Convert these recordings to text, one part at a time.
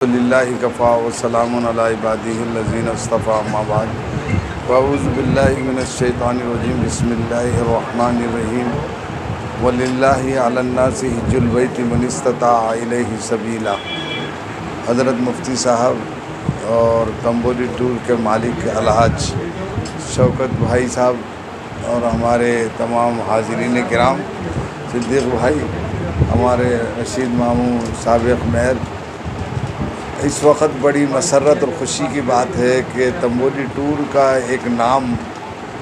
लिल्लाहि Kaffa व सलामुन अला इबादिहिल्लज़ीना इस्तफ़ा अम्मा बाद वअऊज़ु बिल्लाहि मिनश्शैतानिर्रजीम बिस्मिल्लाहिर रहमानिर रहीम वलिल्लाहि अलन्नासि हिज्जुल बैति मन इस्तताअ इलैहि सबीला। हज़रत मुफ्ती साहब और तंबोली टूर के मालिक अलहाज शौकत भाई साहब और हमारे तमाम हाज़रीन किराम, सिद्दीक़ भाई, हमारे रशीद मामू साबिक़ मेयर, इस वक्त बड़ी मसरत और ख़ुशी की बात है कि तंबोली टूर का एक नाम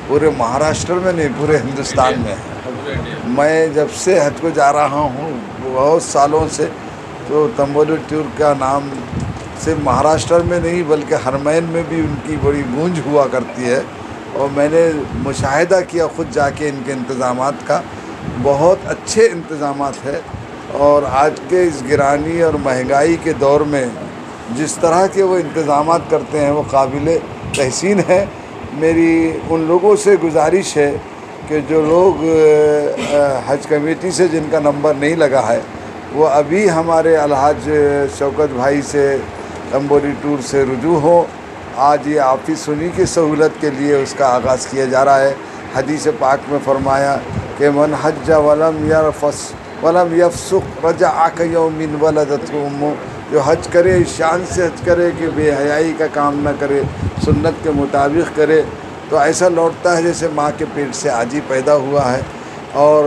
पूरे महाराष्ट्र में नहीं पूरे हिंदुस्तान में है। मैं जब से हज को जा रहा हूँ बहुत सालों से, तो तंबोली टूर का नाम सिर्फ महाराष्ट्र में नहीं बल्कि हरमैन में भी उनकी बड़ी गूंज हुआ करती है। और मैंने मुशाहिदा किया ख़ुद जाके इनके इंतज़ामात का, बहुत अच्छे इंतज़ामात है। और आज के इस गिरानी और महंगाई के दौर में जिस तरह के वो इंतज़ामात करते हैं वो काबिल तहसीन है। मेरी उन लोगों से गुजारिश है कि जो लोग हज कमेटी से जिनका नंबर नहीं लगा है वो अभी हमारे अलहाज शौकत भाई से तंबोली टूर से रुजू हो। आज ये ऑफिस उन्हीं की सहूलत के लिए उसका आगाज़ किया जा रहा है। हदीस पाक में फ़रमाया कि मन हज्ज वलम यरफस वलम यफसुक रजअ यौमिन वलदतहु उम्मुहु, जो हज करे इस शान से हज करे कि बेहयाई का काम न करे, सुन्नत के मुताबिक करे, तो ऐसा लौटता है जैसे माँ के पेट से आज ही पैदा हुआ है। और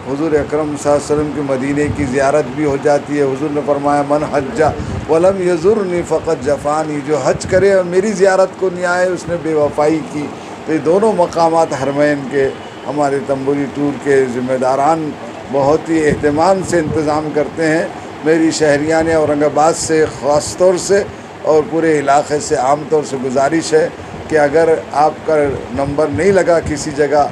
हुज़ूर अकरम सल्लल्लाहु अलैहि वसल्लम के मदीने की ज़ियारत भी हो जाती है। हुज़ूर ने फरमाया मन हज्जा वलम यज़ुरनी फ़क़त जफ़ानी, जो हज करे और मेरी ज़ियारत को नहीं आए उसने बेवफ़ाई की। तो ये दोनों मकामात हरमैन के हमारे तंबोली टूर के ज़िम्मेदारान बहुत ही एहतमाम से इंतज़ाम करते हैं। मेरी शहरियान औरंगाबाद से ख़ास तौर से और पूरे इलाक़े से आम तौर से गुजारिश है कि अगर आपका नंबर नहीं लगा किसी जगह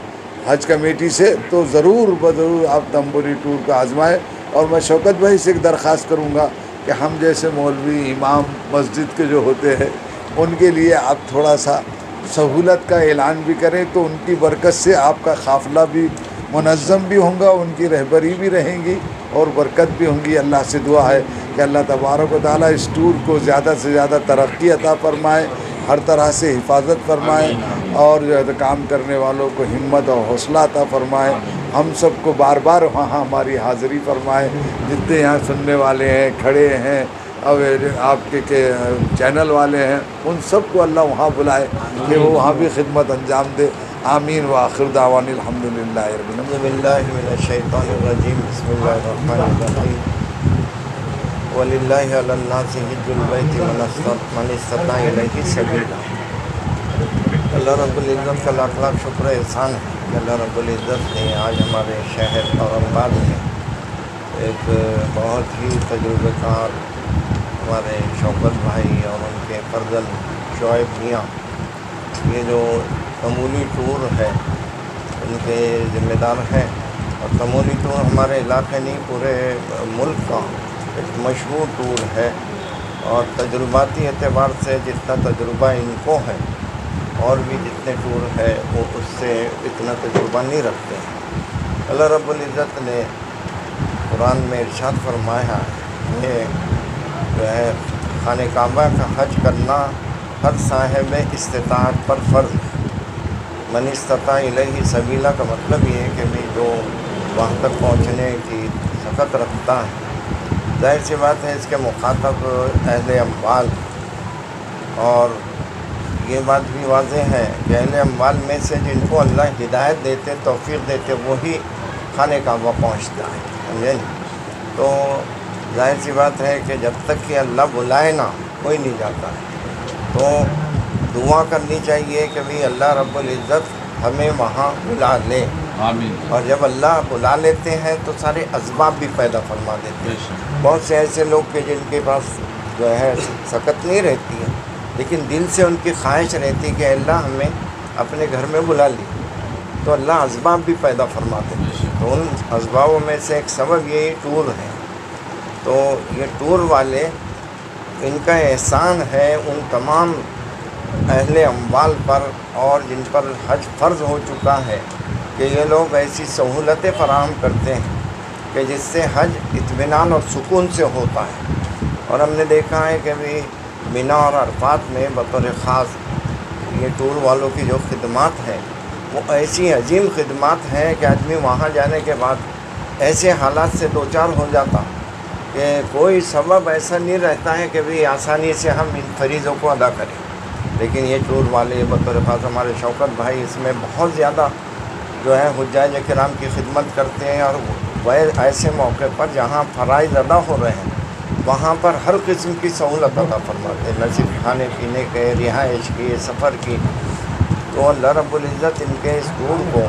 हज कमेटी से तो ज़रूर बज़रूर आप तंबोली टूर का आज़माएँ। और मैं शौकत भाई से एक दरख्वास्त करूँगा कि हम जैसे मौलवी इमाम मस्जिद के जो होते हैं उनके लिए आप थोड़ा सा सहूलत का ऐलान भी करें, तो उनकी बरकत से आपका काफ़िला भी मुनज़्ज़म भी होगा, उनकी रहबरी भी रहेंगी और बरकत भी होंगी। अल्लाह से दुआ है कि अल्लाह तबारक व तआला इस टूर को ज़्यादा से ज़्यादा तरक्की अता फ़रमाए, हर तरह से हिफाजत फ़रमाए और जो है काम करने वालों को हिम्मत और हौसला अता फ़रमाए। हम सब को बार बार वहाँ हमारी हाज़िरी फ़रमाए। जितने यहाँ सुनने वाले हैं, खड़े हैं और आपके चैनल वाले हैं, उन सब को अल्लाह वहाँ बुलाए कि वो वहाँ भी खिदमत अंजाम दे। आमीन व आखिर दावानिल हम्दुलिल्लाहि रब्बिल आलमीन। बिस्मिल्लाहि मिनश्शैतानिर्रजीम बिस्मिल्लाहिर्रहमानिर्रहीम वलिल्लाहि अलन्नासि हिज्जुल बैति मन इस्तताअ इलैहि सबीला। अल्लाह रब्बुल इज़्ज़त का लाख लाख शुक्र एहसान है कि अल्लाह रब्बुल इज़्ज़त ने आज हमारे शहर औरंगाबाद में एक बहुत ही तजुर्बेकार हमारे शौकत भाई और उनके फर्जल शोएब मियाँ, ये जो तंबोली टूर है उनके ज़िम्मेदार हैं। और तंबोली टूर हमारे इलाके नहीं पूरे मुल्क का एक मशहूर टूर है। और तजुर्बाती एतबार से जितना तजुर्बा इनको है और भी जितने टूर है वो उससे इतना तजुर्बा नहीं रखते हैं। अल्लाह रब्बुल इज़्ज़त ने कुरान में इरशाद फरमाया कि जो है खाने काबा का हज करना हर साहिब इस्तिताअत पर फ़र्ज़ है। मन इस्तताअ इलैहि सबीला का मतलब ये है कि भाई जो वहाँ तक पहुँचने की सकत रखता है, जाहिर सी बात है इसके मुखातब अहले अम्वाल। और ये बात भी वाज़ेह है कि अहले अम्वाल में से जिनको अल्लाह हिदायत देते, तौफ़ीक़ देते, वही खाने काबा पहुँचता है, समझे। तो जाहिर सी बात है कि जब तक कि अल्लाह बुलाए ना कोई नहीं जाता है। तो दुआ करनी चाहिए कि भाई अल्लाह रब्बुल इज़्ज़त हमें वहाँ बुला ले। आमीन। और जब अल्लाह बुला लेते हैं तो सारे असबाब भी पैदा फरमा देते हैं। बहुत से ऐसे लोग के जिनके पास जो है सकत नहीं रहती है, लेकिन दिल से उनकी ख्वाहिश रहती है कि अल्लाह हमें अपने घर में बुला ली, तो अल्लाह असबाब भी पैदा फरमा देते हैं। तो उन असबाबों में से एक सबब ये टूर है। तो ये टूर वाले, इनका एहसान है उन तमाम अहले अम्वाल पर और जिन पर हज फ़र्ज़ हो चुका है कि ये लोग ऐसी सहूलतें फ़राहम करते हैं कि जिससे हज इत्मीनान और सुकून से होता है। और हमने देखा है कि भी मिना और अरफात में बतौर ख़ास ये टूर वालों की जो खिदमत है वो ऐसी अजीम खिदमत हैं कि आदमी वहाँ जाने के बाद ऐसे हालात से दो चार हो जाता कि कोई सबब ऐसा नहीं रहता है कि भाई आसानी से हम इन फरीज़ों को अदा करें। लेकिन ये टूर वाले बतौर ख़ास हमारे शौकत भाई इसमें बहुत ज़्यादा जो है हुज्जाज किराम की खिदमत करते हैं। और वह ऐसे मौके पर जहाँ फ़राइज़ अदा हो रहे हैं वहाँ पर हर किस्म की सहूलत अदा फरमाते हैं, न सिर्फ खाने पीने के, रिहाइश की, सफ़र की। तो अल्लाह रब्बुल इज़्ज़त इनके इस टूर को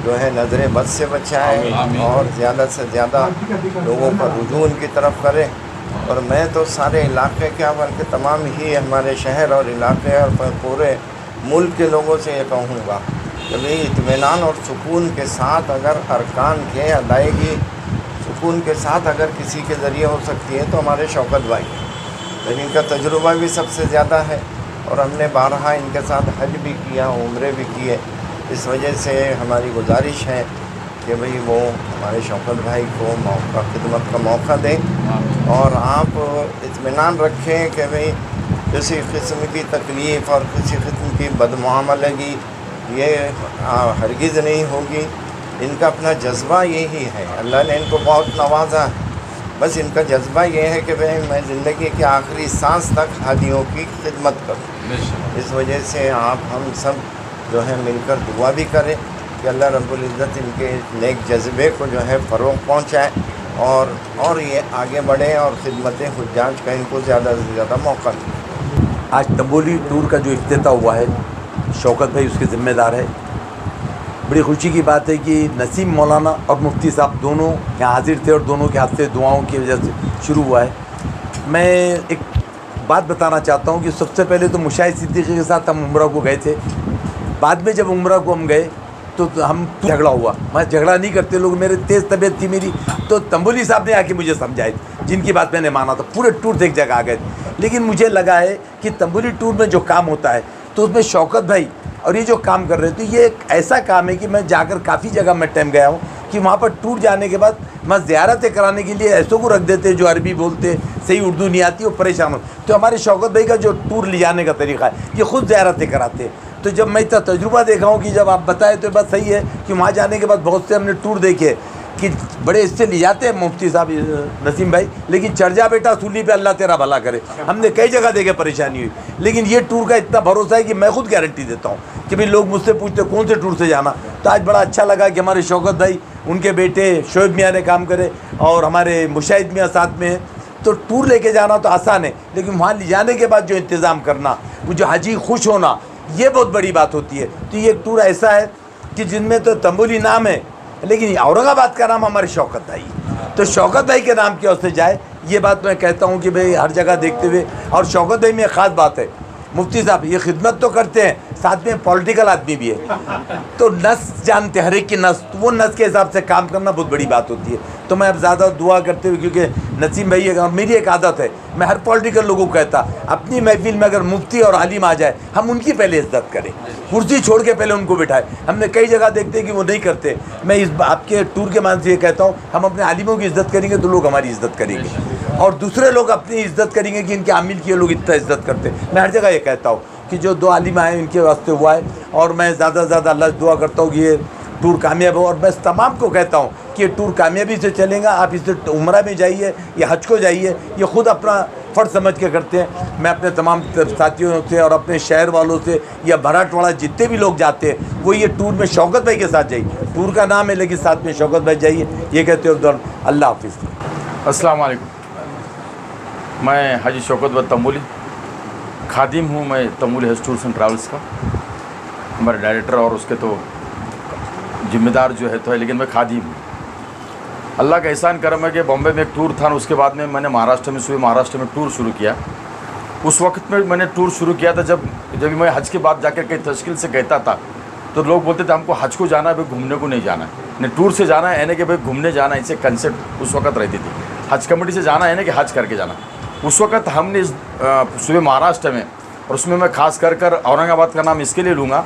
जो है नज़र बद से बचाए और ज़्यादा से ज़्यादा लोगों का रुजू उनकी तरफ करे। और मैं तो सारे इलाके क्या बल्कि तमाम ही हमारे शहर और इलाके और पूरे मुल्क के लोगों से ये कहूँगा कि भाई इत्मीनान और सुकून के साथ अगर अरकान के अदायगी सुकून के साथ अगर किसी के ज़रिए हो सकती है तो हमारे शौकत भाई हैं। लेकिन इनका तजुर्बा भी सबसे ज़्यादा है और हमने बारहा इनके साथ हज भी किया, उम्रे भी किए। इस वजह से हमारी गुजारिश है कि भाई वो हमारे शौकत भाई को मौका खिदमत का मौका दें और आप इत्मीनान रखें कि भाई किसी किस्म की तकलीफ़ और किसी किस्म की बदमुआमलगी ये हरगिज़ नहीं होगी। इनका अपना जज्बा यही है, अल्लाह ने इनको बहुत नवाजा है। बस इनका जज्बा ये है कि भाई मैं ज़िंदगी के आखिरी सांस तक हादियों की खिदमत करूँ। इस वजह से आप हम सब जो है मिलकर दुआ भी करें कि अल्लाह रब्बुल इज़्ज़त इनके नेक जज्बे को जो है फ़रोग़ पहुँचाए और ये आगे बढ़े और खिदमत हुज्जाज का इनको ज़्यादा से ज़्यादा मौका मिले। आज तंबोली टूर का जो इफ्तिताह हुआ है, शौकत भाई उसके ज़िम्मेदार है। बड़ी खुशी की बात है कि नसीम मौलाना और मुफ्ती साहब दोनों यहाँ हाजिर थे और दोनों के हाथ से दुआओं की वजह से शुरू हुआ है। मैं एक बात बताना चाहता हूँ कि सबसे पहले तो मुशाहिद सिद्दीकी के साथ हम उम्रा को गए थे। बाद में जब उम्रा को हम गए तो हम झगड़ा हुआ। मैं झगड़ा नहीं करते लोग, मेरे तेज़ तबीयत थी मेरी, तो तंबोली साहब ने आके मुझे समझाए, जिनकी बात मैंने माना था। पूरे टूर से एक जगह आ गए। लेकिन मुझे लगा है कि तंबोली टूर में जो काम होता है तो उसमें शौकत भाई और ये जो काम कर रहे थे, ये एक ऐसा काम है कि मैं जाकर काफ़ी जगह मैं टाइम गया हूँ कि वहाँ पर टूर जाने के बाद मैं ज़ियारतें कराने के लिए ऐसों को रख देते जो अरबी बोलते, सही उर्दू नहीं आती, वो परेशान हो। तो हमारे शौकत भाई का जो टूर ले जाने का तरीका है, ये ख़ुद ज़ियारतें कराते। तो जब मैं इतना तजुर्बा देखा हूँ कि जब आप बताए तो बात सही है कि वहाँ जाने के बाद बहुत से हमने टूर देखे कि बड़े इससे ले जाते हैं मुफ्ती साहब नसीम भाई, लेकिन चढ़ जा बेटा सूली पे, अल्लाह तेरा भला करे। हमने कई जगह देखे परेशानी हुई, लेकिन ये टूर का इतना भरोसा है कि मैं खुद गारंटी देता हूँ कि भाई लोग मुझसे पूछते कौन से टूर से जाना। तो आज बड़ा अच्छा लगा कि हमारे शौकत भाई, उनके बेटे शोएब मियाँ ने काम करे और हमारे मुशाहिद मियाँ साथ में हैं। तो टूर लेके जाना तो आसान है, लेकिन वहाँ ले जाने के बाद जो इंतज़ाम करना, वो जो हाजी खुश होना, ये बहुत बड़ी बात होती है। तो ये एक टूर ऐसा है कि जिनमें तो तंबोली नाम है, लेकिन औरंगाबाद का नाम हमारे शौकत भाई, तो शौकत भाई के नाम की ओर से जाए, ये बात मैं कहता हूँ कि भाई हर जगह देखते हुए। और शौकत भाई में एक ख़ास बात है, मुफ्ती साहब ये खिदमत तो करते हैं, साथ में पॉलिटिकल आदमी भी है। तो नस जानते हर एक की नस, तो वो नस के हिसाब से काम करना बहुत बड़ी बात होती है। तो मैं अब ज़्यादा दुआ करते हुए, क्योंकि नसीम भाई और मेरी एक आदत है, मैं हर पॉलिटिकल लोगों को कहता, अपनी महफिल में अगर मुफ्ती और आलिम आ जाए, हम उनकी पहले इज्जत करें, कुर्सी छोड़ के पहले उनको बिठाएं। हमने कई जगह देखते हैं कि वो नहीं करते। मैं इस आपके टूर के माध्यम से ये कहता हूँ, हम अपने आलिमों की इज्जत करेंगे तो लोग हमारी इज्जत करेंगे, और दूसरे लोग अपनी इज्जत करेंगे कि इनके आमिल की लोग इतना इज्जत करते हैं। मैं हर जगह ये कहता हूँ कि जो दो आलिम आए इनके वास्ते हुआ है, और मैं ज़्यादा से ज़्यादा अल्लाह से दुआ करता हूँ कि ये टूर कामयाब हो। और मैं तमाम को कहता हूँ कि ये टूर कामयाबी से चलेगा। आप इससे उम्रा में जाइए या हज को जाइए, ये ख़ुद अपना फ़र्ज समझ के करते हैं। मैं अपने तमाम साथियों से और अपने शहर वालों से या भराटवाड़ा जितने भी लोग जाते हैं, वो ये टूर में शौकत भाई के साथ जाइए। टूर का नाम है लेकिन साथ में शौकत भाई जाइए, ये कहते हो। अल्लाह हाफिज़। अस्सलाम वालेकुम। मैं हाजी शौकत भाई तंबोली खादिम हूँ। मैं तंबोली हज टूर्स एंड ट्रैवल्स का हमारे डायरेक्टर और उसके तो जिम्मेदार जो है तो है, लेकिन मैं खादिम हूँ। अल्लाह का एहसान करम है कि बॉम्बे में एक टूर था, उसके बाद में मैंने महाराष्ट्र में टूर शुरू किया। उस वक्त में मैंने टूर शुरू किया था जब मैं हज के बाद जाकर कई तश्कील से कहता था, तो लोग बोलते थे हमको हज को जाना है भाई, घूमने को नहीं जाना है, नहीं टूर से जाना है यानी कि भाई घूमने जाना है। इसे कंसेप्ट उस वक्त रहती थी। हज कमेटी से जाना है यानी कि हज करके जाना। उस वक्त हमने सुबह महाराष्ट्र में, और उसमें मैं खास कर औरंगाबाद का नाम इसके लिए लूँगा,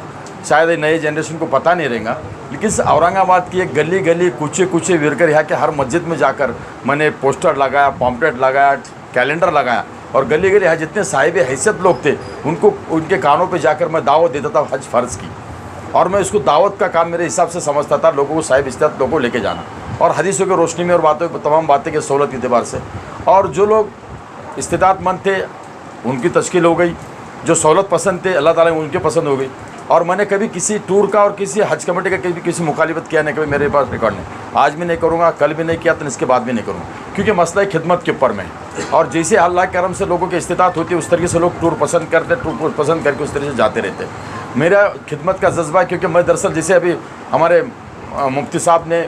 शायद नए जनरेशन को पता नहीं रहेगा, लेकिन औरंगाबाद की एक गली गली कूचे कूचे विरकर यहाँ के हर मस्जिद में जाकर मैंने पोस्टर लगाया, पॉम्पलेट लगाया, कैलेंडर लगाया और गली गली यहाँ जितने साहिब हैसियत लोग थे उनको उनके कानों पे जाकर मैं दावत देता था हज फ़र्ज़ की। और मैं इसको दावत का काम मेरे हिसाब से समझता था, लोगों को साहिब इस्तात लोगों को लेके जाना और हदीसों की रोशनी में और बातों तमाम बातें के सहूलत के अतबार से। और जो लोग इस्तिताअतमंद थे उनकी तश्कील हो गई, जो सहूलत पसंद थे अल्लाह ताला ने उनके पसंद हो गई। और मैंने कभी किसी टूर का और किसी हज कमेटी का कभी किसी मुखालिफत किया नहीं, कभी मेरे पास रिकॉर्ड नहीं। आज भी नहीं करूँगा, कल भी नहीं किया, तो इसके बाद भी नहीं करूँगा, क्योंकि मसला खिदमत के ऊपर में है। और जैसे अल्लाह के करम से लोगों की इस्तिताअत होती है उस तरीके से लोग टूर पसंद करते, टूर पसंद करके उस तरीके से जाते रहते। मेरा खिदमत का जज्बा है, क्योंकि मैं दरअसल जैसे अभी हमारे मुफ्ती साहब ने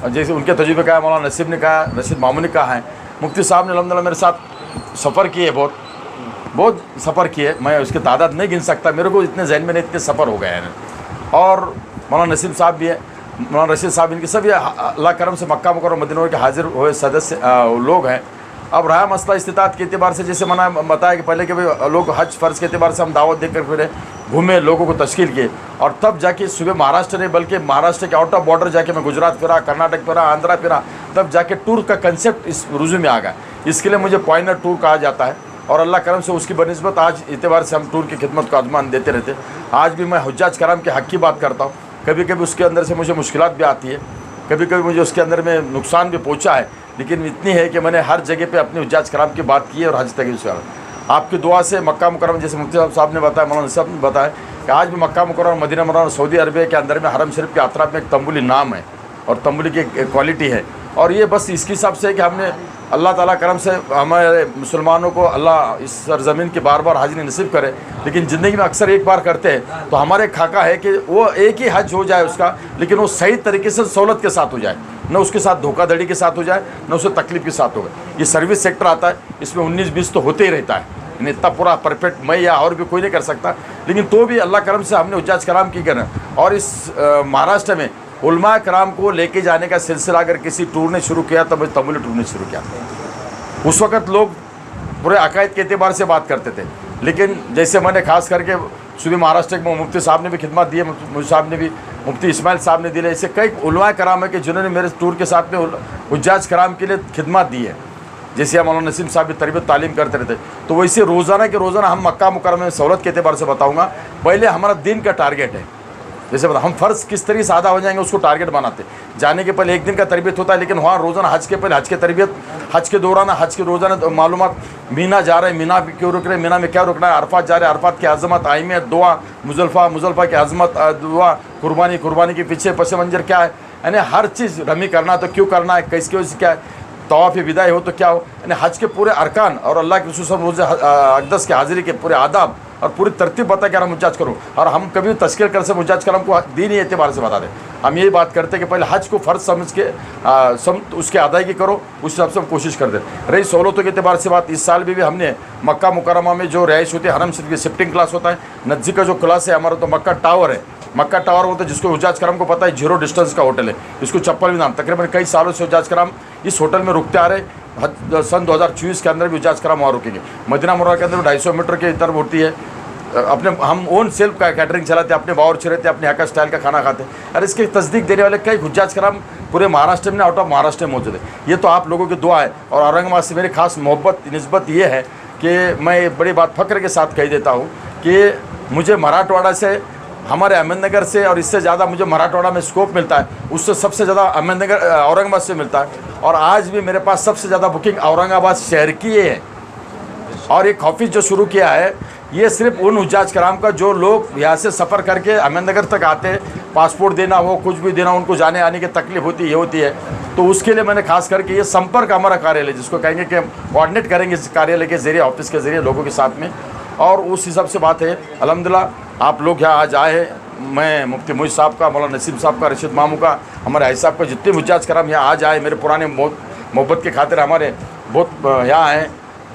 जैसे उनके तजुर्बे कहा, मौलाना नसीब ने कहा, रशीद मामू ने कहा है, मुफ्ती साहब ने अल्हम्दुलिल्लाह मेरे साथ सफ़र किए, बहुत सफ़र किए, मैं उसकी तादाद नहीं गिन सकता, मेरे को इतने जहन में नहीं, इतने सफ़र हो गए हैं। और मौलाना नसीब साहब भी है, मौलाना रशीद साहब, इनके सब ये अल्लाह करम से मक्का मुकर्रम मदीना के हाजिर हुए सदस्य लोग हैं। अब रहा मसला इस्तिताअत के अतबार से, जैसे मैंने बताया कि पहले कि भाई लोग हज फ़र्ज़ के अतबार से हम दावत देकर फिर घूमे, लोगों को तश्कील किए, और तब जाके सुबह महाराष्ट्र ने, बल्कि महाराष्ट्र के आउट ऑफ बॉर्डर जाके मैं गुजरात फिरा, कर्नाटक फिरा, आंध्रा फिरा, तब जाके टूर का कंसेप्ट इस रुजू में आ गया। इसके लिए मुझे पॉइंटर टूर कहा जाता है और अल्लाह करम से उसकी बनिस्बत आज एतबार से हम टूर की खिदमत को आजमान देते रहते। आज भी मैं हुज्जाज कराम के हक़ की बात करता हूँ, कभी कभी उसके अंदर से मुझे मुश्किलात भी आती है, कभी कभी मुझे उसके अंदर में नुकसान भी पहुँचा है, लेकिन इतनी है कि मैंने हर जगह पे अपने हुज्जाज कराम की बात की है और हज तक उसका आपकी दुआ से मक्का मुकर्रम, जैसे मुफ्ती साहब ने बताया, मौलाना साहब ने बताया कि आज भी मक्का मुकर्रम, मदीना मुनव्वरा, सऊदी अरबिया के अंदर में हरम शरीफ के अतराफ में एक तंबुली नाम है और तंबुली की क्वालिटी है। और ये बस इसके हिसाब से है कि हमने अल्लाह ताला करम से हमारे मुसलमानों को अल्लाह इस सरज़मीन की बार बार हाजिरी नसीब करे, लेकिन ज़िंदगी में अक्सर एक बार करते हैं। तो हमारे खाका है कि वो एक ही हज हो जाए उसका, लेकिन वो सही तरीके से सहूलत के साथ हो जाए, न उसके साथ धोखाधड़ी के साथ हो जाए, न उसे तकलीफ़ के साथ हो गए। ये सर्विस सेक्टर आता है, इसमें 19-20 तो होते ही रहता है, इतना पूरा परफेक्ट मैं या और भी कोई नहीं कर सकता, लेकिन तो भी अल्लाह करम से हमने हुज्जाज कराम की करना। और इस महाराष्ट्र में उलमा कराम को लेके जाने का सिलसिला अगर किसी टूर ने शुरू किया तो मैं तंबुली टूर ने शुरू किया। उस वक़्त लोग पूरे अकायद के एतबार से बात करते थे, लेकिन जैसे मैंने खास करके सुबह महाराष्ट्र के मुफ्ती साहब ने भी खिदमत दी है, मुफ्ती साहब ने भी, मुफ्ती इस्माइल साहब ने दी है, ऐसे कई उलमा कराम है कि जिन्होंने मेरे टूर के साथ में हुज्जाज कराम के लिए खिदमत दी है। जैसे हम मौलाना नसीम साहब भी तरबियत तालीम करते रहते, तो वैसे रोज़ाना के रोज़ाना हम मक्का मुकर्रमा में सहूलत के एतबार से बताऊँगा। पहले हमारा दिन का टारगेट है, जैसे बता हम फ़र्ज़ किस तरीके से आधा हो जाएंगे उसको टारगेट बनाते। जाने के पहले एक दिन का तरबियत होता है, लेकिन वहाँ रोज़ाना हज के पहले हज के तरबियत, हज के दौरान हज के रोज़ाना मालूमात, मीना जा रहे हैं, मीना क्यों रुक रहे हैं, मीना में क्या रुकना है, अरफात जा रहे हैं, अरफात की अज़मत, अहमियत, दुआ, मुज़ल्फ़ा की अज़मत, दुआ, कुर्बानी के पीछे पस मंजर क्या है, यानी हर चीज़ रमी करना तो क्यों करना है, किसकी वजह से क्या है, तवाफ़ विदाई हो तो क्या हो, यानी हज के पूरे अरकान और अल्लाह के रसूल रोज़ अक़दस के हाज़िरी के पूरे आदाब और पूरी तरतीब बता के हम हुज्जाज करो। और हम कभी तस्कीर कर से हुज्जाज कराम को दीनी एतबार से बता दें। हम यही बात करते हैं कि पहले हज को फ़र्ज़ समझ के उसके अदायगी करो, उस हिसाब से हम कोशिश कर दें। रही सहूलतों के एतबार से बात, इस साल भी हमने मक्का मुकर्रमा में जो रहाइश होती है, हरम शरीफ की शिफ्टिंग क्लास होता है, नज़दीक का जो क्लास है हमारा तो मक्का टावर है, मक्का टावर होता है जिसको हुज्जाज कराम को पता है 0 डिस्टेंस का होटल है, इसको चप्पल भी नाम। तकरीबन कई सालों से हुज्जाज कराम इस होटल में रुकते आ रहे। सन 2024 के अंदर भी हुज्जाज कराम वहाँ रुकेंगे। मदीना मुनव्वरा के अंदर 250 मीटर की तरफ होती है। अपने हम ओन सेल्फ का कैटरिंग चलाते, अपने बावर्ची रहते, अपने यहाँ का स्टाइल का खाना खाते। और इसकी तस्दीक देने वाले कई हुज्जाज कराम पूरे महाराष्ट्र में, आउट ऑफ महाराष्ट्र में मौजूद है। ये तो आप लोगों की दुआ है। और औरंगाबाद से मेरी खास मोहब्बत निस्बत ये है कि मैं बड़ी बात फ़ख्र के साथ कह देता हूँ कि मुझे मराठवाड़ा से, हमारे अहमदनगर से, और इससे ज़्यादा मुझे मराठवाड़ा में स्कोप मिलता है, उससे सबसे ज़्यादा अहमदनगर औरंगाबाद से मिलता है। और आज भी मेरे पास सबसे ज़्यादा बुकिंग औरंगाबाद शहर की है। और एक ऑफिस जो शुरू किया है, ये सिर्फ उन हुज्जाज कराम का जो लोग यहाँ से सफ़र करके अहमदनगर तक आते हैं, पासपोर्ट देना हो, कुछ भी देना, उनको जाने आने की तकलीफ होती है, तो उसके लिए मैंने खास करके ये संपर्क हमारा कार्यालय, जिसको कहेंगे कि हम कोऑर्डिनेट करेंगे इस कार्यालय के ज़रिए, ऑफिस के ज़रिए लोगों के साथ में। और उस हिसाब से बात है। अल्हम्दुलिल्लाह आप लोग यहाँ आज आए हैं, मैं मुफ्ती मोइज़ साहब का, मौलाना नसीम साहब का, रशीद मामू का, हमारे भाई साहब का, जितने हुज्जाज कराम यहाँ आज आए, मेरे पुराने मोहब्बत के खातिर हमारे बहुत यहाँ आए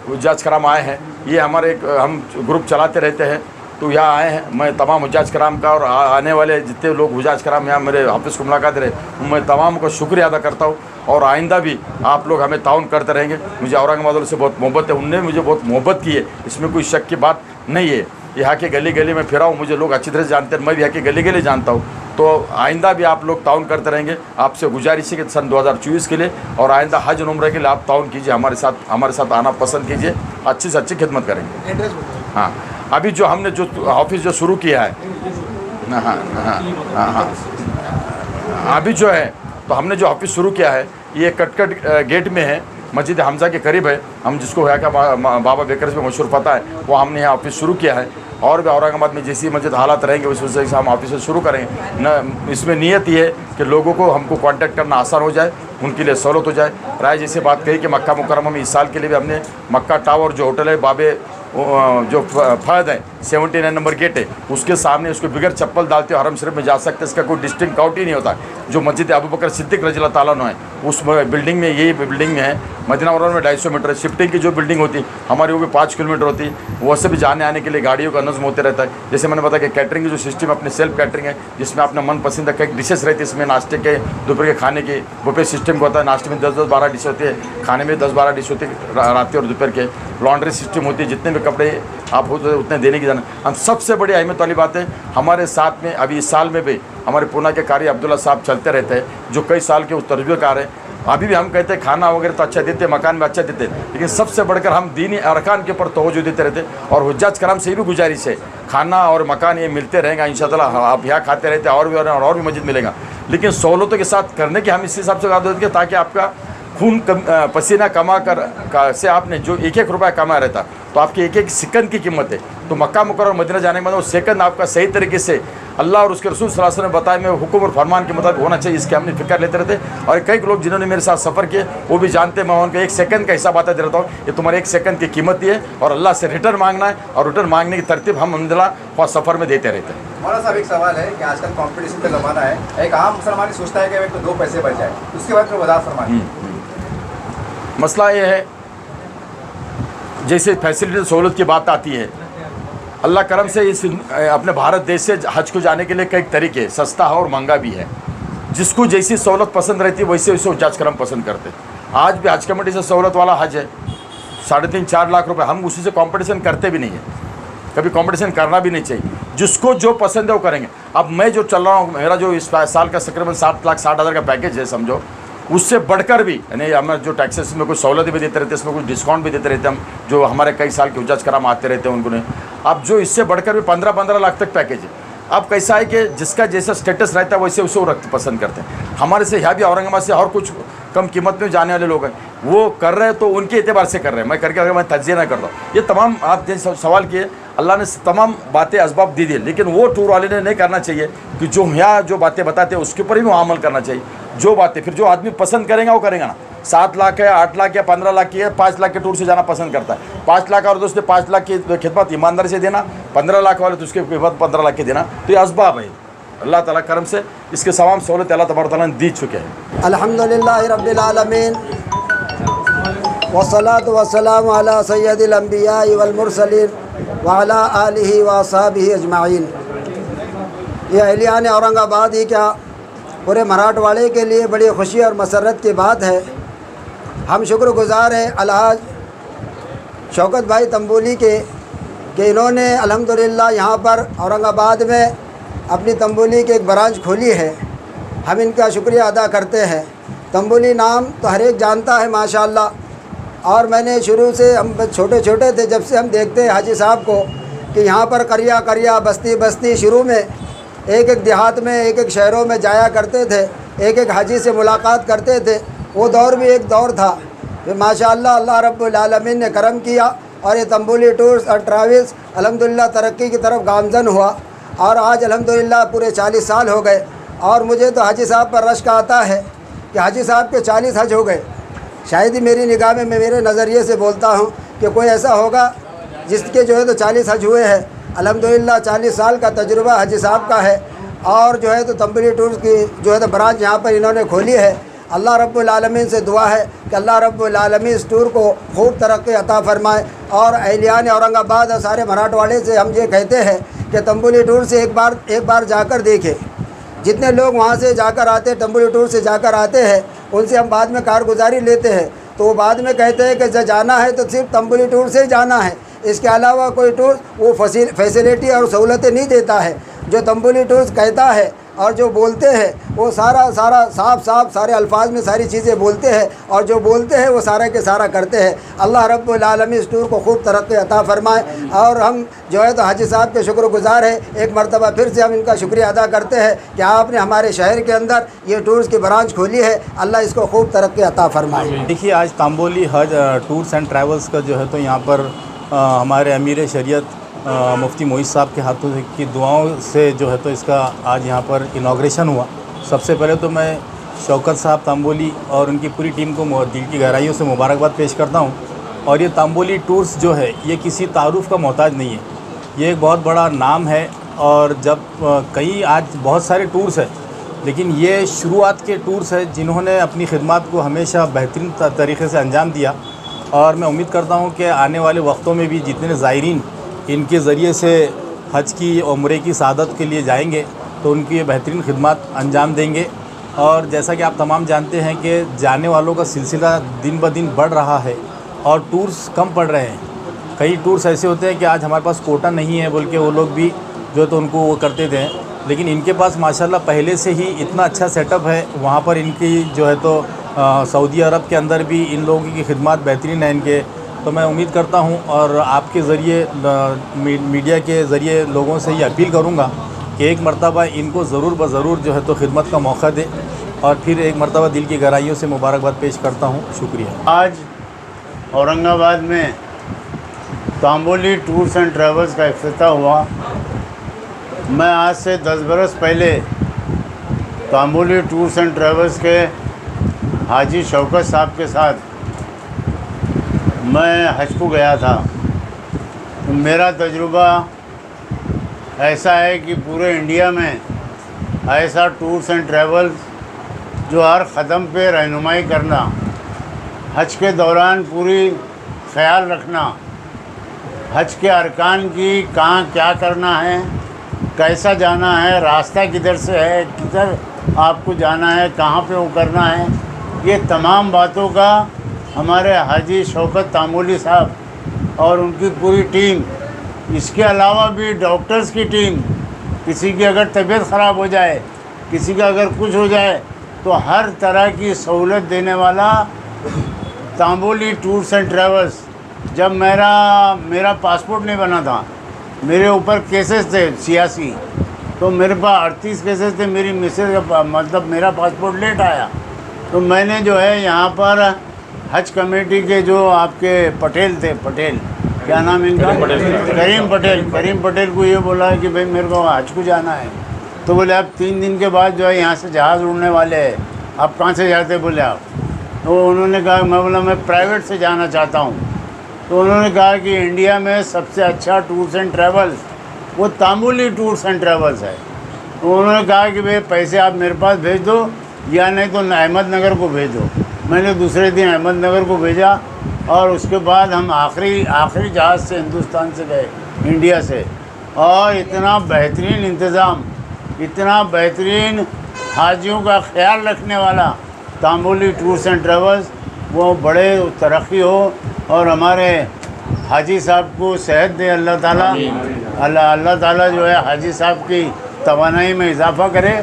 हुज्जाज कराम आए हैं। ये हमारे हम ग्रुप चलाते रहते हैं, तो यहाँ आए हैं। मैं तमाम हुज्जाज कराम का और आने वाले जितने लोग हुज्जाज कराम यहाँ मेरे ऑफिस को मुलाकात रहे, मैं तमाम को शुक्रिया अदा करता हूँ। और आइंदा भी आप लोग हमें ताउन करते रहेंगे। मुझे औरंगाबाद वालों से बहुत मोहब्बत है, उनने मुझे बहुत मोहब्बत की है, इसमें कोई शक की बात नहीं है। यहाँ के गली गली में फिरा हूँ, मुझे लोग अच्छी तरह से जानते हैं, मैं भी यहाँ के गली गली जानता हूँ। तो आइंदा भी आप लोग ताउन करते रहेंगे। आपसे गुजारिश है कि सन 2024 के लिए और आइंदा हज और उम्र के लिए आप ताउन कीजिए, हमारे साथ आना पसंद कीजिए, अच्छी से अच्छी खिदमत करेंगे। हाँ, अभी जो हमने जो ऑफिस जो शुरू किया है, हाँ हाँ हाँ हाँ, अभी जो है तो हमने जो ऑफिस शुरू किया है ये कटकट गेट में है, मस्जिद हमजा के करीब है। हम जिसको है का बाबा बेकर से मशहूर पता है, वो हमने यहाँ ऑफिस शुरू किया है। और भी औरंगाबाद में जैसी मस्जिद हालात रहेंगे उस वजह से हम ऑफिस शुरू करेंगे न। इसमें नियत ये है कि लोगों को हमको कांटेक्ट करना आसान हो जाए, उनके लिए सहूलत हो जाए। राय जैसे बात कही कि मक्का मुकर्रमा में इस साल के लिए भी हमने मक्का टावर जो होटल है बाबे जो फहद है 79 नंबर गेट है उसके सामने उसको बिगर चप्पल डालते हरम शरीफ में जा सकते, इसका कोई डिस्टिंक्ट आउट ही नहीं होता। जो मस्जिद अबू बकर सिद्दीक रज़ियल्लाहु ताला अन्हु है उस बिल्डिंग में, यही बिल्डिंग में है। मदीना मुनव्वरा में 250 मीटर, शिफ्टिंग की जो बिल्डिंग होती हमारी वो भी 5 किलोमीटर होती, वो से भी जाने आने के लिए गाड़ियों का नज़म होते रहता है। जैसे मैंने बताया कि कैटरिंग की जो सिस्टम अपने सेल्फ कैटरिंग है जिसमें अपना मन पसंद कई डिशेस रहती है, इसमें नाश्ते के दोपहर के खाने की बुफे सिस्टम होता है। नाश्ते में 10-12 डिश होती है, खाने में 10-12 डिश होती है रात और दोपहर के। लॉन्ड्री सिस्टम होती है, जितने भी कपड़े आप होते उतने देने की जाना। हम सबसे बड़ी अहमियत वाली बात है हमारे साथ में अभी इस साल में भी हमारे पूना के कारी अब्दुल्ला साहब चलते रहते हैं जो कई साल के उस तजुर्बेकार हैं। अभी भी हम कहते हैं खाना वगैरह तो अच्छा देते, मकान में अच्छा देते, लेकिन सबसे बढ़कर हम दीनी अरकान के ऊपर तवज्जो देते रहते। और हुज्जाज कराम से भी गुजारिश है खाना और मकान ये मिलते रहेगा इंशाअल्लाह। आप यहाँ खाते रहते और भी मस्जिद मिलेगा, लेकिन सहूलतों के साथ करने की हम इस हिसाब से आदत दें ताकि आपका खून पसीना कमा कर से आपने जो 1-1 रुपया कमाया रहता तो आपकी 1-1 सेकंड की कीमत है। तो मक्का मुकर्रमा और मदीना जाने के बाद वो सेकंड आपका सही तरीके से अल्लाह और उसके रसूल सल्लल्लाहु अलैहि वसल्लम ने बताए में हुक्म और फरमान के मुताबिक होना चाहिए, इसके हमने फिक्र लेते रहते। और कई लोग जिन्होंने मेरे साथ सफ़र किए वो भी जानते हैं, मैं उनका 1 सेकंड का हिसाब आता दे रहता हूँ, ये तुम्हारे 1 सेकंड की कीमत ही है और अल्लाह से रिटर्न मांगना है और रिटर्न मांगने की तरतीब हम अल्हम्दुलिल्लाह सफ़र में देते रहते हैं। मौलाना साहब एक सवाल है कि आजकल कॉम्पिटिशन का ज़माना है, एक आम मुसलमान सोचता है कि एक तो 2 पैसे बच जाए, उसके बाद में वज़ाहत फरमाएं। मसला ये है जैसे फैसिलिटी सहूलत की बात आती है, अल्लाह करम से इस अपने भारत देश से हज को जाने के लिए कई तरीके, सस्ता है और महंगा भी है। जिसको जैसी सहूलत पसंद रहती है वैसे वैसे हज करम पसंद करते। आज भी हज कमेटी से सहूलत वाला हज है 3.5-4 लाख रुपए, हम उसी से कंपटीशन करते भी नहीं है, कभी कंपटीशन करना भी नहीं चाहिए। जिसको जो पसंद है वो करेंगे। अब मैं जो चल रहा हूँ, मेरा जो इस साल का तकरीबन 7,60,000 का पैकेज है समझो, उससे बढ़कर भी यानी हमें जो टैक्सेस में कुछ सहूलत भी देते रहते हैं, इसमें कुछ डिस्काउंट भी देते रहते हैं हम, जो हमारे कई साल के हुज्जाज कराम आते रहते हैं उनको नहीं। अब जो इससे बढ़कर भी 15-15 लाख तक पैकेज है। अब कैसा है कि जिसका जैसा स्टेटस रहता है वैसे उसे वो रख पसंद करते हैं। हमारे से यहाँ भी औरंगाबाद से और कुछ कम कीमत में जाने वाले लोग हैं, वो कर रहे हैं तो उनके एतबार से कर रहे हैं, मैं करके अगर मैं तज्जिया ना करता हूँ। ये तमाम आप जैसे सवाल किए, अल्लाह ने तमाम बातें असबाब दी दी, लेकिन वो टूर वाले ने नहीं करना चाहिए कि जो यहाँ जो बातें बताते हैं उसके ऊपर ही वो अमल करना चाहिए। जो बातें फिर जो आदमी पसंद करेगा वो करेगा ना। 7 लाख है, 8 लाख या 15 लाख की है, 5 लाख के टूर से जाना पसंद करता है। 5 लाख और दोस्त 5 लाख की खिदमत ईमानदारी से देना, 15 लाख वाले तो उसकी खिदमत 15 लाख की देना, तो ये असबाब है। अल्लाह ताला करम से इसके तमाम सहूलत अल्लाह तबारक तआला ने दी चुके हैं। अल्हम्दुलिल्लाह रब्बिल आलमीन वस्सलातु वस्सलामु अला सय्यदिल अंबिया वल मुरसलीन व अला आलिहि व असहाबिहि अजमाइन। ये अहलियान औरंगाबाद ही क्या पूरे मराठवाड़े के लिए बड़ी खुशी और मसरत की बात है। हम शुक्रगुज़ार हैं अलहाज शौकत भाई तंबोली के कि इन्होंने अल्हम्दुलिल्लाह यहाँ पर औरंगाबाद में अपनी तंबोली की एक ब्रांच खोली है। हम इनका शुक्रिया अदा करते हैं। तंबोली नाम तो हर एक जानता है माशाअल्लाह। और मैंने शुरू से, हम छोटे छोटे थे जब से हम देखते हैं हाजी साहब को कि यहाँ पर करिया करिया बस्ती बस्ती, शुरू में एक एक देहात में एक एक शहरों में जाया करते थे, एक एक हाजी से मुलाकात करते थे। वो दौर भी एक दौर था। फिर माशाअल्लाह अल्लाह रब्बुल आलमीन ने करम किया और ये तंबोली टूर्स और ट्रैवल्स अल्हम्दुलिल्लाह तरक्की की तरफ गामज़न हुआ। और आज अल्हम्दुलिल्लाह पूरे 40 साल हो गए। और मुझे तो हाजी साहब पर रश्क आता है कि हाजी साहब के 40 हज हो गए। शायद ही मेरी निगाह में, मैं मेरे नज़रिए से बोलता हूँ कि कोई ऐसा होगा जिसके जो है तो 40 हज हुए हैं। अल्हम्दुलिल्लाह 40 साल का तजुर्बा हाजी साहब का है। और जो है तो तंबोली टूर्स की जो है तो ब्रांच यहाँ पर इन्होंने खोली है। अल्लाह रब्बुल आलमीन से दुआ है कि अल्लाह रब्बुल आलमीन इस टूर को खूब तरक्की अता फरमाए। और अहलियान औरंगाबाद और सारे मराठवाड़े से हम ये कहते हैं कि तंबोली टूर से एक बार जाकर देखें। जितने लोग वहाँ से जाकर आते हैं, तंबोली टूर से जाकर आते हैं, उनसे हम बाद में कारगुजारी लेते हैं तो वो बाद में कहते हैं कि जाना है तो सिर्फ तंबोली टूर से ही जाना है, इसके अलावा कोई टूर वो फैसिलिटी और सहूलतें नहीं देता है। जो तंबोली टूर्स कहता है और जो बोलते हैं वो सारा साफ सारे अल्फाज में सारी चीज़ें बोलते हैं, और जो बोलते हैं वो सारा के सारा करते हैं। अल्लाह रब्बुल आलमीन इस टूर को खूब तरक्की अता फरमाए। और हम जो है तो हाजी साहब के शुक्रगुज़ार हैं। एक मरतबा फिर से हम इनका शुक्रिया अदा करते हैं कि आपने हमारे शहर के अंदर ये टूर्स की ब्रांच खोली है। अल्लाह इसको खूब तरक्की अता फरमाए। देखिए, आज तांबोली हज टूर्स एंड ट्रैवल्स का जो है तो यहाँ पर हमारे अमीर शरीयत मुफ्ती मोइज़ साहब के हाथों की दुआओं से जो है तो इसका आज यहाँ पर इनाग्रेशन हुआ। सबसे पहले तो मैं शौकत साहब तांबोली और उनकी पूरी टीम को दिल की गहराइयों से मुबारकबाद पेश करता हूँ। और ये तांबोली टूर्स जो है ये किसी तारुफ़ का मोहताज नहीं है, ये एक बहुत बड़ा नाम है। और जब कई आज बहुत सारे टूर्स हैं, लेकिन ये शुरुआत के टूर्स हैं जिन्होंने अपनी खिदमत को हमेशा बेहतरीन तरीके से अंजाम दिया। और मैं उम्मीद करता हूँ कि आने वाले वक्तों में भी जितने ज़ायरीन इनके ज़रिए से हज की उम्रे की सआदत के लिए जाएंगे तो उनकी ये बेहतरीन खिदमत अंजाम देंगे। और जैसा कि आप तमाम जानते हैं कि जाने वालों का सिलसिला दिन ब दिन बढ़ रहा है और टूर्स कम पड़ रहे हैं। कई टूर्स ऐसे होते हैं कि आज हमारे पास कोटा नहीं है बोल के वो लोग भी जो तो उनको वो करते थे, लेकिन इनके पास माशाल्लाह पहले से ही इतना अच्छा सेटअप है। वहाँ पर इनकी जो है तो सऊदी अरब के अंदर भी इन लोगों की खिदमत बेहतरीन है इनके। तो मैं उम्मीद करता हूँ और आपके ज़रिए मीडिया के ज़रिए लोगों से ये अपील करूँगा कि एक मरतबा इनको ज़रूर ज़रूर जो है तो खिदमत का मौका दे। और फिर एक मरतबा दिल की गहराइयों से मुबारकबाद पेश करता हूँ। शुक्रिया। आज औरंगाबाद में तांबोली टूर्स एंड ट्रैवल्स का इफ्तिताह हुआ। मैं आज से 10 बरस पहले तांबोली टूर्स एंड ट्रैवल्स के हाजी शौकत साहब के साथ मैं हज को गया था। तो मेरा तजुर्बा ऐसा है कि पूरे इंडिया में ऐसा टूर्स एंड ट्रैवल्स जो हर क़दम पे रहनुमाई करना, हज के दौरान पूरी ख्याल रखना, हज के अरकान की कहाँ क्या करना है, कैसा जाना है, रास्ता किधर से है, किधर आपको जाना है, कहाँ पे वो करना है, ये तमाम बातों का हमारे हाजी शौकत तांबोली साहब और उनकी पूरी टीम, इसके अलावा भी डॉक्टर्स की टीम, किसी की अगर तबीयत ख़राब हो जाए, किसी का अगर कुछ हो जाए तो हर तरह की सहूलत देने वाला तांबोली टूर्स एंड ट्रैवल्स। जब मेरा पासपोर्ट नहीं बना था, मेरे ऊपर केसेस थे सियासी, तो मेरे पास 38 केसेस थे। मेरी मिसेज का मतलब मेरा पासपोर्ट लेट आया, तो मैंने जो है यहाँ पर हज कमेटी के जो आपके पटेल थे, पटेल क्या नाम इनका, करीम पटेल को ये बोला कि भाई मेरे को हज को जाना है। तो बोले आप 3 दिन के बाद जो है यहाँ से जहाज़ उड़ने वाले हैं, आप कहाँ से जाते बोले आप। तो उन्होंने कहा, मैं बोला मैं प्राइवेट से जाना चाहता हूँ। तो उन्होंने कहा कि इंडिया में सबसे अच्छा टूर्स एंड ट्रैवल्स वो तांबोली टूर्स एंड ट्रैवल्स है। तो उन्होंने कहा कि भाई पैसे आप मेरे पास भेज दो या नहीं तो अहमदनगर को भेज दो। मैंने दूसरे दिन अहमदनगर को भेजा और उसके बाद हम आखिरी जहाज़ से हिंदुस्तान से गए, इंडिया से। और इतना बेहतरीन इंतज़ाम, इतना बेहतरीन हाजियों का ख्याल रखने वाला तांबोली टूर्स एंड ट्रैवल्स, वो बड़े तरक्की हो और हमारे हाजी साहब को सेहत दे अल्लाह ताला। अल्लाह ताला जो है हाजी साहब की तवानाई में इजाफ़ा करे।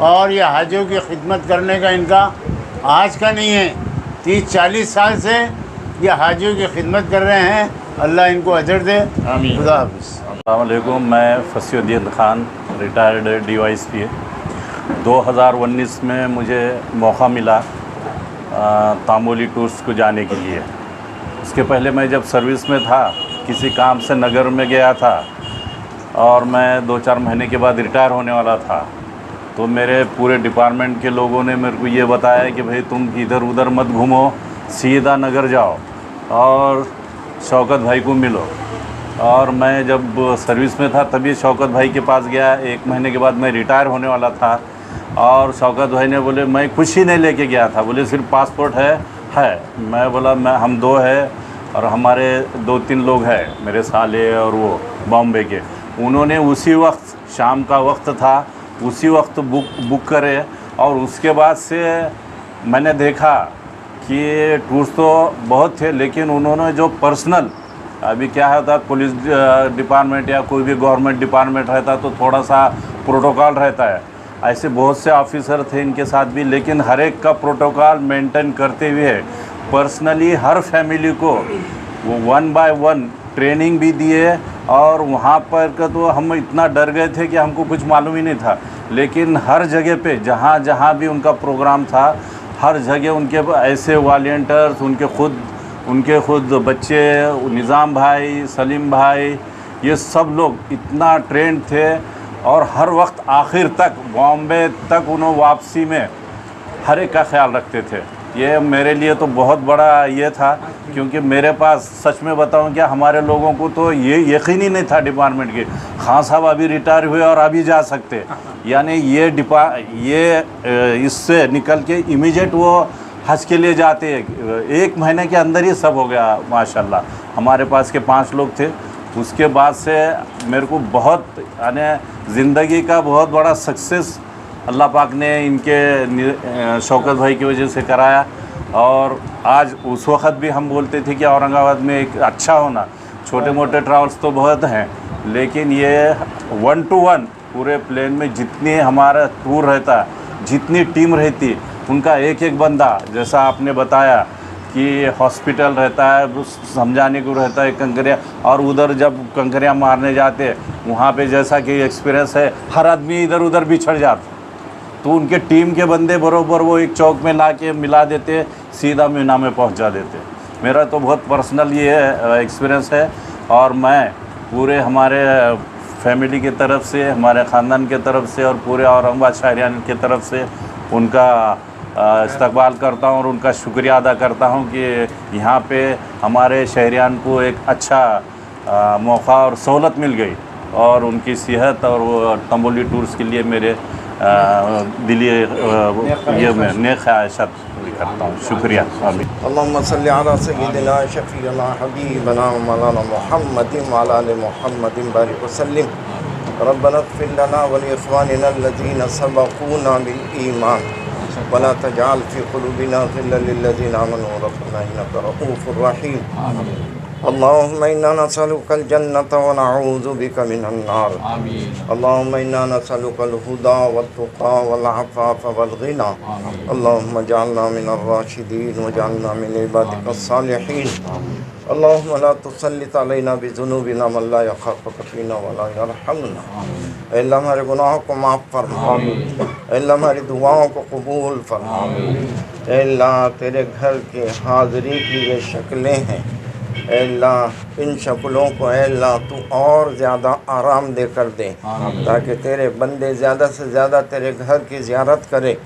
और ये हाजियों की खिदमत करने का इनका आज का नहीं है, 30-40 साल से ये हाजियों की खिदमत कर रहे हैं। अल्लाह इनको अजर दे। खुदा हाफिज़। अस्सलाम वालेकुम, मैं फसीउद्दीन खान, रिटायर्ड DYSP है। 2019 में मुझे मौका मिला तांबोली टूर्स को जाने के लिए। उसके पहले मैं जब सर्विस में था, किसी काम से नगर में गया था और मैं 2-4 महीने के बाद रिटायर होने वाला था। तो मेरे पूरे डिपार्टमेंट के लोगों ने मेरे को ये बताया कि भाई तुम इधर उधर मत घूमो, सीधा नगर जाओ और शौकत भाई को मिलो। और मैं जब सर्विस में था तभी शौकत भाई के पास गया। 1 महीने के बाद मैं रिटायर होने वाला था और शौकत भाई ने बोले, मैं कुछ ही नहीं लेके गया था, बोले सिर्फ पासपोर्ट है। मैं बोला हम 2 है और हमारे 2-3 लोग हैं, मेरे साले और वो बॉम्बे के। उन्होंने उसी वक्त, शाम का वक्त था, उसी वक्त बुक करे। और उसके बाद से मैंने देखा कि टूर्स तो बहुत थे, लेकिन उन्होंने जो पर्सनल, अभी क्या होता, पुलिस डिपार्टमेंट या कोई भी गवर्नमेंट डिपार्टमेंट रहता तो थोड़ा सा प्रोटोकॉल रहता है, ऐसे बहुत से ऑफिसर थे इनके साथ भी, लेकिन हर एक का प्रोटोकॉल मेंटेन करते हुए पर्सनली हर फैमिली को वो 1 बाय 1 ट्रेनिंग भी दिए। और वहाँ पर का तो हम इतना डर गए थे कि हमको कुछ मालूम ही नहीं था, लेकिन हर जगह पे जहाँ जहाँ भी उनका प्रोग्राम था, हर जगह उनके ऐसे वॉलंटियर्स, उनके खुद बच्चे, निज़ाम भाई, सलीम भाई, ये सब लोग इतना ट्रेंड थे। और हर वक्त आखिर तक बॉम्बे तक उन्होंने वापसी में हर एक का ख्याल रखते थे। ये मेरे लिए तो बहुत बड़ा ये था, क्योंकि मेरे पास सच में बताऊं क्या, हमारे लोगों को तो ये यकीन ही नहीं था डिपार्टमेंट के, खान साहब अभी रिटायर हुए और अभी जा सकते, यानी ये इससे निकल के इमीडिएट वो हज के लिए जाते हैं। 1 महीने के अंदर ही सब हो गया माशाल्लाह। हमारे पास के 5 लोग थे। उसके बाद से मेरे को बहुत यानी ज़िंदगी का बहुत बड़ा सक्सेस अल्लाह पाक ने इनके शौकत भाई की वजह से कराया। और आज उस वक़्त भी हम बोलते थे कि औरंगाबाद में एक अच्छा होना, छोटे मोटे ट्रैवल्स तो बहुत हैं, लेकिन ये 1 to 1 पूरे प्लेन में जितने हमारा टूर रहता, जितनी टीम रहती, उनका एक एक बंदा, जैसा आपने बताया कि हॉस्पिटल रहता है, समझाने को रहता है कंकरियाँ, और उधर जब कंकरियाँ मारने जाते वहाँ पे जैसा कि एक्सपीरियंस है, हर आदमी इधर उधर बिछड़ जाता, तो उनके टीम के बंदे बरोबर वो एक चौक में ला के मिला देते, सीधा मीना में पहुँचा देते। मेरा तो बहुत पर्सनल ये एक्सपीरियंस है। और मैं पूरे हमारे फैमिली की तरफ से, हमारे ख़ानदान के तरफ से और पूरे औरंगाबाद शहरियान की तरफ से उनका इस्तकबाल करता हूँ और उनका शुक्रिया अदा करता हूँ कि यहाँ पे हमारे शहरियान को एक अच्छा मौका और सहूलत मिल गई, और उनकी सेहत और वो तंबोली टूर्स के लिए मेरे दिली ये मैं नेक ख्वाहिशात करता हूँ। शुक्रिया। आमीन। अल्लाहुम्मा सल्लि अला सय्यिदिना शफ़ीना हबीबना मौलाना मुहम्मदिन व अला आलि मुहम्मदिन बारिक व सल्लिम। रब्बना इग़फिर लना व लिइख़वानिना अल्लज़ीना सबक़ूना बिल ईमान वला तजअल फ़ी क़ुलूबिना ग़िल्लन लिल्लज़ीना आमनू रब्बना इन्नका रऊफ़ुर रहीम। अल्लाहुम्मा इन्ना नसअलुकल जन्नता व नऊज़ु बिका मिनन नार। अल्लाहुम्मा इन्ना नसअलुकल हुदा वत्तुक़ा वल अफ़ाफ़ वल ग़िना। अल्लाहुम्मा जअलना मिनर राशिदीन वजअलना मिन इबादिकस सालिहीन। अल्लाहुम्मा ला तुसल्लित अलैना बिज़ुनूबिना मन ला यख़ाफ़ुका फ़ीना वला यरहमुना। ऐ अल्लाह हमारे गुनाहों को माफ़ फरमा, ऐ अल्लाह हमारी दुआओं को कबूल फरमा। ऐ अल्लाह तेरे घर के हाज़िरी की ये शक्लें हैं, ऐ अल्लाह इन शक्लों को ऐ अल्लाह तू और ज़्यादा आराम दे कर दे, ताकि तेरे बंदे ज़्यादा से ज़्यादा तेरे घर की ज़ियारत करे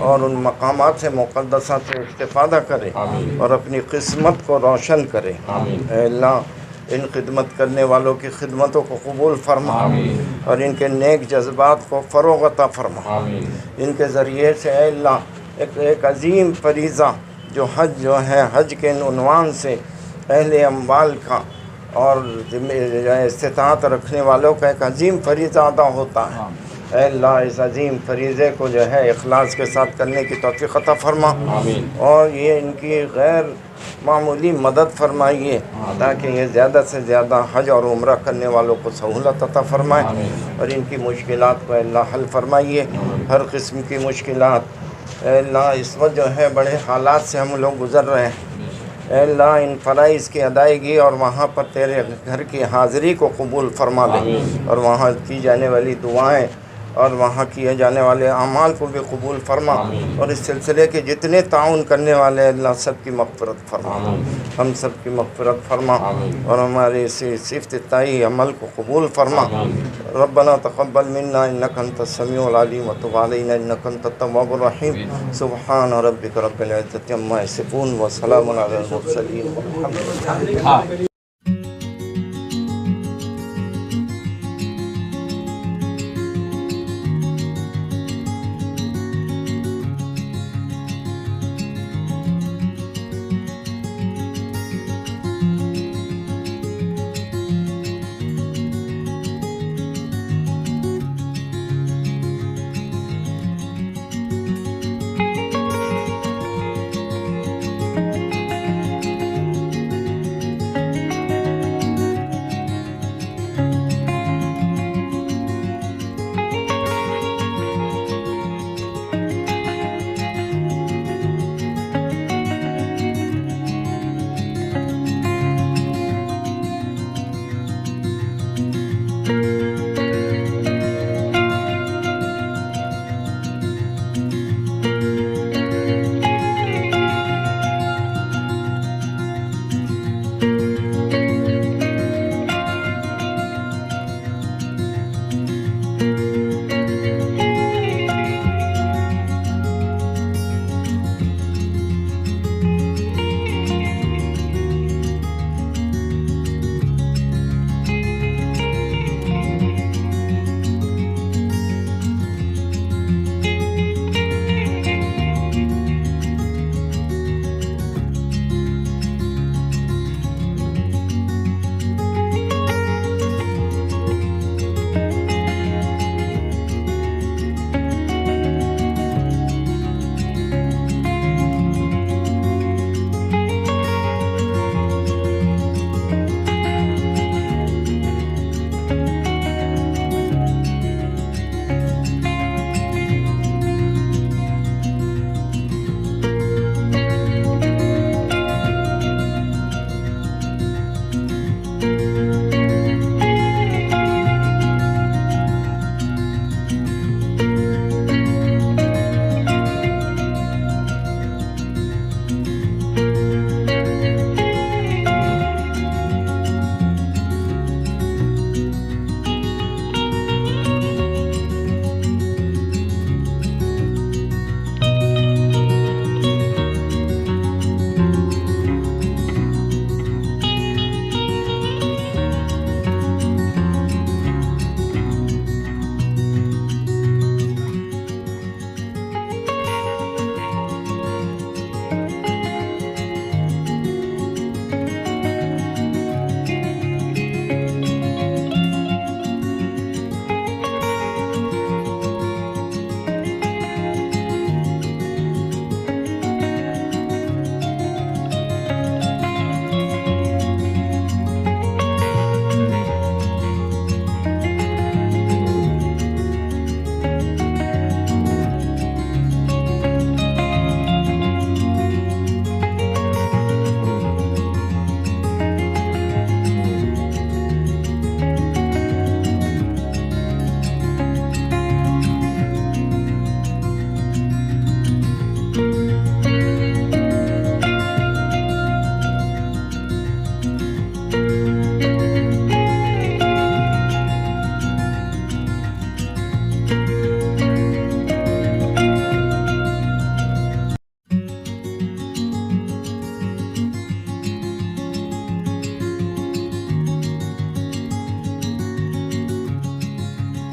और उन मकामात से मुक़द्दसा से इस्तिफ़ादा करे और अपनी किस्मत को रोशन करे। ऐ अल्लाह इन खिदमत करने वालों की खिदमतों को कबूल फरमा और इनके नेक जज्बात को फ़रोग़ अता फरमा। इनके ज़रिए से ऐ अल्लाह एक अज़ीम फरीज़ा जो है हज के उन्वान से अहले अम्वाल का और इस्तिताअत रखने वालों का एक अज़ीम फरीज़ा अदा होता है। ऐ अल्लाह इस अज़ीम फरीज़े को जो है इखलास के साथ करने की तौफ़ीक़ अता फरमा और ये इनकी गैर मामूली मदद फरमाइए, ताकि ये ज़्यादा से ज़्यादा हज और उम्रा करने वालों को सहूलत अता फरमाए और इनकी मुश्किलात को अल्लाह हल फरमाइए। हर किस्म की मुश्किलात अल्लाह इस वक्त जो है बड़े हालात से हम लोग गुज़र रहे हैं, अल्लाह इन फ़राइज़ की अदायगी और वहाँ पर तेरे घर की हाज़िरी को कबूल फरमा दे और वहाँ की जाने वाली दुआएं और वहाँ किए जाने वाले अमाल को भी कबूल फरमा और इस सिलसिले के जितने ताउन करने वाले अल्लाह सब की मग़फ़िरत फरमा, हम सब की मग़फ़िरत फरमा और हमारे इस इफ्तिताई अमल को कबूल फरमा। रब्बना तक़ब्बल मिन्ना इन्नका अंतस समीउल अलीम व तुब अलैना इन्नका अंतत तव्वाबुर रहीम। सुब्हान रब्बिका रब्बिल इज़्ज़ति अम्मा यसिफ़ून व सलामुन अलल मुरसलीन वल्हम्दुलिल्लाह। है।